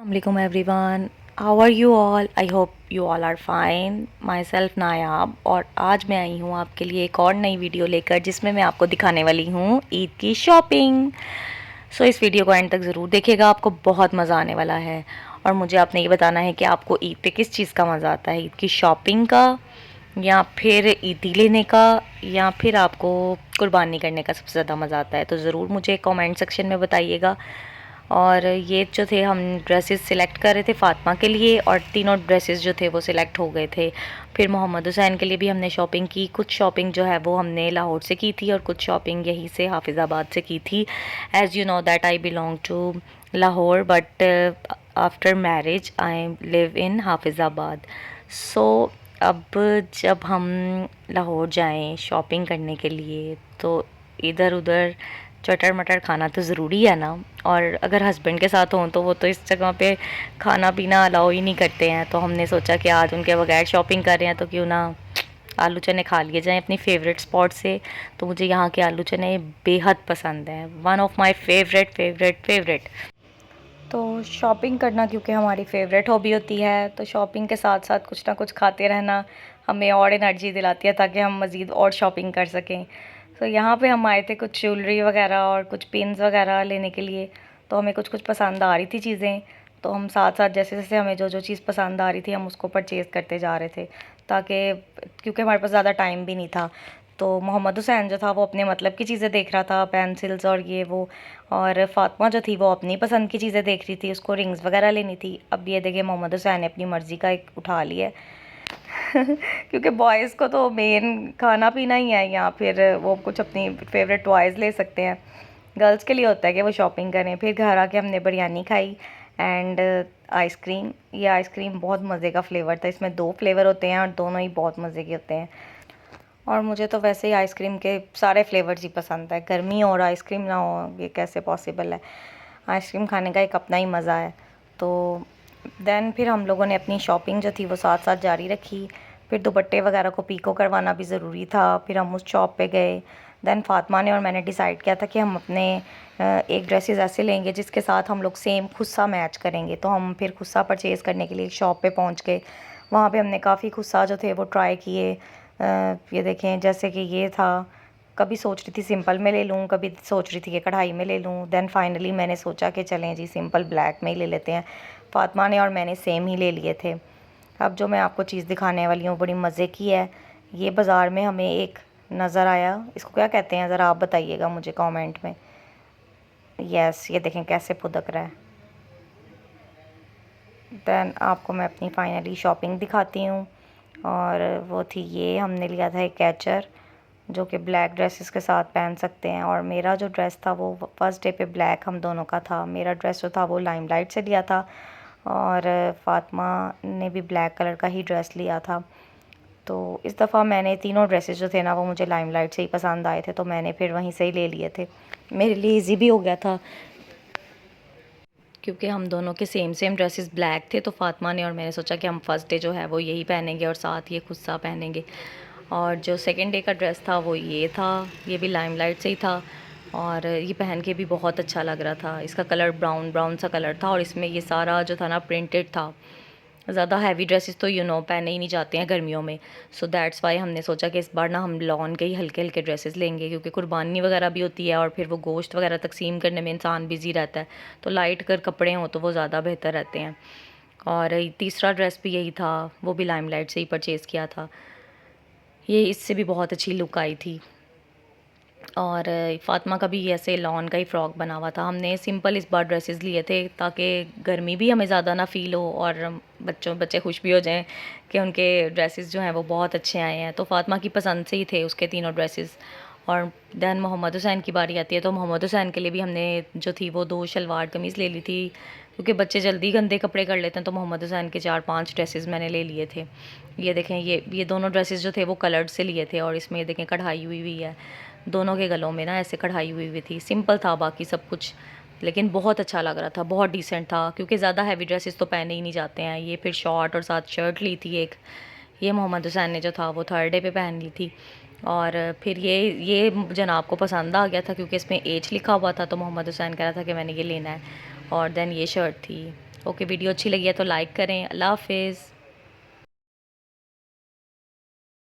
Assalamualaikum everyone. How are you all? I hope you all are fine. Myself नायाब और आज मैं आई हूँ आपके लिए एक और नई वीडियो लेकर जिसमें मैं आपको दिखाने वाली हूँ ईद की शॉपिंग। इस वीडियो को एंड तक ज़रूर देखिएगा, आपको बहुत मज़ा आने वाला है। और मुझे आपने ये बताना है कि आपको ईद पे किस चीज़ का मज़ा आता है, ईद की शॉपिंग का या फिर ईदी लेने का या फिर आपको कुर्बानी करने का सबसे ज़्यादा मज़ा आता है। तो ज़रूर मुझे कमेंट सेक्शन में बताइएगा। और ये जो थे हम ड्रेसेस सिलेक्ट कर रहे थे फ़ातिमा के लिए और तीनों ड्रेसेस जो थे वो सिलेक्ट हो गए थे। फिर मोहम्मद हुसैन के लिए भी हमने शॉपिंग की। कुछ शॉपिंग जो है वो हमने लाहौर से की थी और कुछ शॉपिंग यहीं से हाफिज़ाबाद से की थी। As you know that I belong to Lahore but after marriage I live in Hafizabad. So अब जब हम लाहौर जाएं शॉपिंग करने के लिए तो इधर उधर चटर मटर खाना तो ज़रूरी है ना। और अगर हस्बैंड के साथ हों तो वो तो इस जगह पे खाना पीना अलाउ ही नहीं करते हैं। तो हमने सोचा कि आज उनके बगैर शॉपिंग कर रहे हैं तो क्यों ना आलू चने खा लिए जाएं अपनी फेवरेट स्पॉट से। तो मुझे यहाँ के आलू चने बेहद पसंद हैं, one of my favourite favourite favourite. तो शॉपिंग करना क्योंकि हमारी फेवरेट हॉबी होती है तो शॉपिंग के साथ साथ कुछ ना कुछ खाते रहना हमें और एनर्जी दिलाती है ताकि हम मज़ीद और शॉपिंग कर सकें। तो यहाँ पे हम आए थे कुछ ज्वेलरी वगैरह और कुछ पिन्स वगैरह लेने के लिए। तो हमें कुछ कुछ पसंद आ रही थी चीज़ें, तो हम साथ साथ जैसे जैसे हमें जो जो चीज़ पसंद आ रही थी हम उसको परचेज़ करते जा रहे थे ताकि क्योंकि हमारे पास ज़्यादा टाइम भी नहीं था। तो मोहम्मद हुसैन जो था वो अपने मतलब की चीज़ें देख रहा था, पेंसिल्स और ये वो। और फ़ातिमा जो थी वो अपनी पसंद की चीज़ें देख रही थी, उसको रिंग्स वगैरह लेनी थी। अब ये देखिए मोहम्मद हुसैन ने अपनी मर्ज़ी का एक उठा लिया है। क्योंकि बॉयज़ को तो मेन खाना पीना ही है या फिर वो कुछ अपनी फेवरेट टॉयज़ ले सकते हैं। गर्ल्स के लिए होता है कि वो शॉपिंग करें। फिर घर आके हमने बिरयानी खाई एंड आइसक्रीम। ये आइसक्रीम बहुत मज़े का फ्लेवर था, इसमें 2 फ्लेवर होते हैं और दोनों ही बहुत मज़े के होते हैं। और मुझे तो वैसे ही आइसक्रीम के सारे फ्लेवर्स ही पसंद है। गर्मी और आइसक्रीम ना हो ये कैसे पॉसिबल है। आइसक्रीम खाने का एक अपना ही मज़ा है। तो देन फिर हम लोगों ने अपनी शॉपिंग जो थी वो साथ साथ जारी रखी। फिर दुपट्टे वगैरह को पीको करवाना भी ज़रूरी था। फिर हम उस शॉप पे गए। देन फ़ातिमा ने और मैंने डिसाइड किया था कि हम अपने एक ड्रेसेस ऐसे लेंगे जिसके साथ हम लोग सेम खुस्सा मैच करेंगे। तो हम फिर खुस्सा परचेज़ करने के लिए एक शॉप पे पहुंच गए। वहाँ पे हमने काफ़ी खुस्सा जो थे वो ट्राई किए। ये देखें जैसे कि ये था। कभी सोच रही थी सिंपल में ले लूँ, कभी सोच रही थी कि कढ़ाई में ले लूँ। देन फाइनली मैंने सोचा कि चलें जी सिंपल ब्लैक में ही ले लेते हैं। फ़ातिमा ने और मैंने सेम ही ले लिए थे। अब जो मैं आपको चीज़ दिखाने वाली हूँ बड़ी मज़े की है। ये बाज़ार में हमें एक नज़र आया, इसको क्या कहते हैं ज़रा आप बताइएगा मुझे कमेंट में। यस, ये देखें कैसे फुदक रहा है। देन आपको मैं अपनी फ़ाइनली शॉपिंग दिखाती हूँ। और वो थी ये, हमने लिया था एक कैचर जो कि ब्लैक ड्रेसेस के साथ पहन सकते हैं। और मेरा जो ड्रेस था वो फर्स्ट डे पे ब्लैक हम दोनों का था। मेरा ड्रेस जो था वो लाइमलाइट से लिया था और फ़ातिमा ने भी ब्लैक कलर का ही ड्रेस लिया था। तो इस दफ़ा मैंने तीनों ड्रेसेस जो थे ना वो मुझे लाइमलाइट से ही पसंद आए थे तो मैंने फिर वहीं से ही ले लिए थे। मेरे लिए ईजी भी हो गया था क्योंकि हम दोनों के सेम सेम ड्रेसेस ब्लैक थे। तो फ़ातिमा ने और मैंने सोचा कि हम फर्स्ट डे जो है वो यही पहनेंगे और साथ ये खुस्सा पहनेंगे। और जो सेकंड डे का ड्रेस था वो ये था, ये भी लाइमलाइट से ही था और ये पहन के भी बहुत अच्छा लग रहा था। इसका कलर ब्राउन ब्राउन सा कलर था और इसमें ये सारा जो था ना प्रिंटेड था। ज़्यादा हैवी ड्रेसेस तो पहने ही नहीं जाते हैं गर्मियों में। सो दैट्स वाई हमने सोचा कि इस बार ना हम लॉन के ही हल्के हल्के ड्रेसेस लेंगे क्योंकि कुर्बानी वगैरह भी होती है और फिर वो गोश्त वगैरह तकसीम करने में इंसान बिज़ी रहता है। तो लाइट कर कपड़े हों तो वो ज़्यादा बेहतर रहते हैं। और तीसरा ड्रेस भी यही था, वो भी लाइमलाइट से ही परचेज़ किया था। ये इससे भी बहुत अच्छी लुक आई थी। और फ़ातिमा का भी ऐसे लॉन का ही फ़्रॉक बना हुआ था। हमने सिंपल इस बार ड्रेसेस लिए थे ताकि गर्मी भी हमें ज़्यादा ना फ़ील हो और बच्चे खुश भी हो जाएं कि उनके ड्रेसेस जो हैं वो बहुत अच्छे आए हैं। तो फ़ातिमा की पसंद से ही थे उसके तीनों ड्रेसेस। और दैन मोहम्मद हुसैन की बारी आती है तो मोहम्मद हुसैन के लिए भी हमने जो थी वो 2 शलवार कमीज़ ले ली थी क्योंकि बच्चे जल्दी गंदे कपड़े कर लेते हैं। तो मोहम्मद हुसैन के 4-5 ड्रेसेस मैंने ले लिए थे। ये देखें, ये दोनों ड्रेसेस जो थे वो कलर्ड से लिए थे और इसमें ये देखें कढ़ाई हुई हुई है। दोनों के गलों में ना ऐसे कढ़ाई हुई हुई थी। सिंपल था बाकी सब कुछ, लेकिन बहुत अच्छा लग रहा था, बहुत डिसेंट था क्योंकि ज़्यादा हैवी ड्रेसेस तो पहने ही नहीं जाते हैं। ये फिर शॉर्ट और साथ शर्ट ली थी एक। ये मोहम्मद हुसैन ने जो था वो थर्ड डे पे पहन ली थी। और फिर ये जनाब को पसंद आ गया था क्योंकि इसमें एज लिखा हुआ था तो मोहम्मद हुसैन कह रहा था कि मैंने ये लेना है। और देन ये शर्ट थी, ओके, वीडियो अच्छी लगी है तो लाइक करें। अल्लाह हाफिज़।